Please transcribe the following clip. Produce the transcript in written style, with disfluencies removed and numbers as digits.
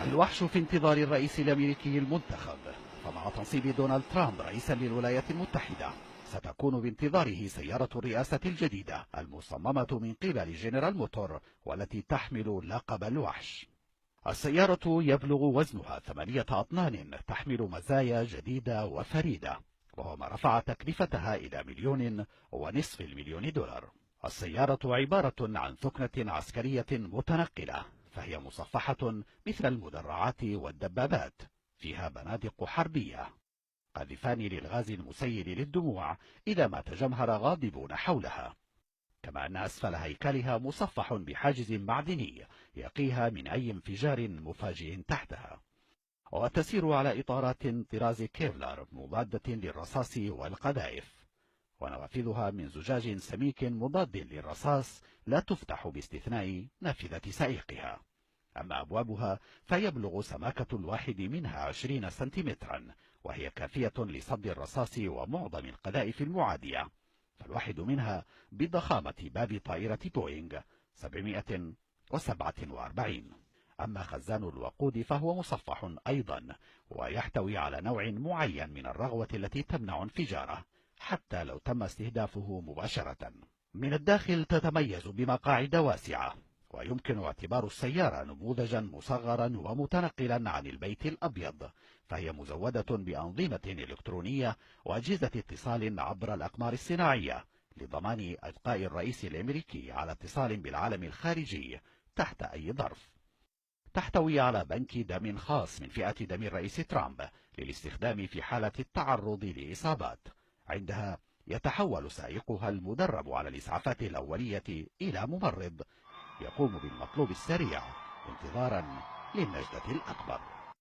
الوحش في انتظار الرئيس الأمريكي المنتخب. فمع تنصيب دونالد ترامب رئيسا للولايات المتحدة ستكون بانتظاره سيارة الرئاسة الجديدة المصممة من قبل جنرال موتور والتي تحمل لقب الوحش. السيارة يبلغ وزنها 8 أطنان، تحمل مزايا جديدة وفريدة، وهو ما رفع تكلفتها إلى $1.5 مليون. السيارة عبارة عن ثكنة عسكرية متنقلة، فهي مصفحة مثل المدرعات والدبابات، فيها بنادق حربية، قاذفان للغاز المسيل للدموع إذا ما تجمهر غاضبون حولها، كما أن أسفل هيكلها مصفح بحاجز معدني يقيها من أي انفجار مفاجئ تحتها، وتسير على إطارات طراز كيفلر مضادة للرصاص والقذائف، ونوافذها من زجاج سميك مضاد للرصاص لا تفتح باستثناء نافذة سائقها. أما أبوابها فيبلغ سماكة الواحد منها 20 سنتيمترا، وهي كافية لصد الرصاص ومعظم القذائف المعادية، فالواحد منها بضخامة باب طائرة بوينغ 747. أما خزان الوقود فهو مصفح أيضا، ويحتوي على نوع معين من الرغوة التي تمنع انفجاره حتى لو تم استهدافه مباشرة. من الداخل تتميز بمقاعد واسعة، ويمكن اعتبار السيارة نموذجا مصغرا ومتنقلا عن البيت الأبيض، فهي مزودة بأنظمة إلكترونية وأجهزة اتصال عبر الأقمار الصناعية لضمان إبقاء الرئيس الأمريكي على اتصال بالعالم الخارجي تحت أي ظرف. تحتوي على بنك دم خاص من فئة دم الرئيس ترامب للاستخدام في حالة التعرض لإصابات، عندها يتحول سائقها المدرب على الإسعافات الأولية إلى ممرض يقوم بالمطلوب السريع انتظارا للنجدة الأكبر.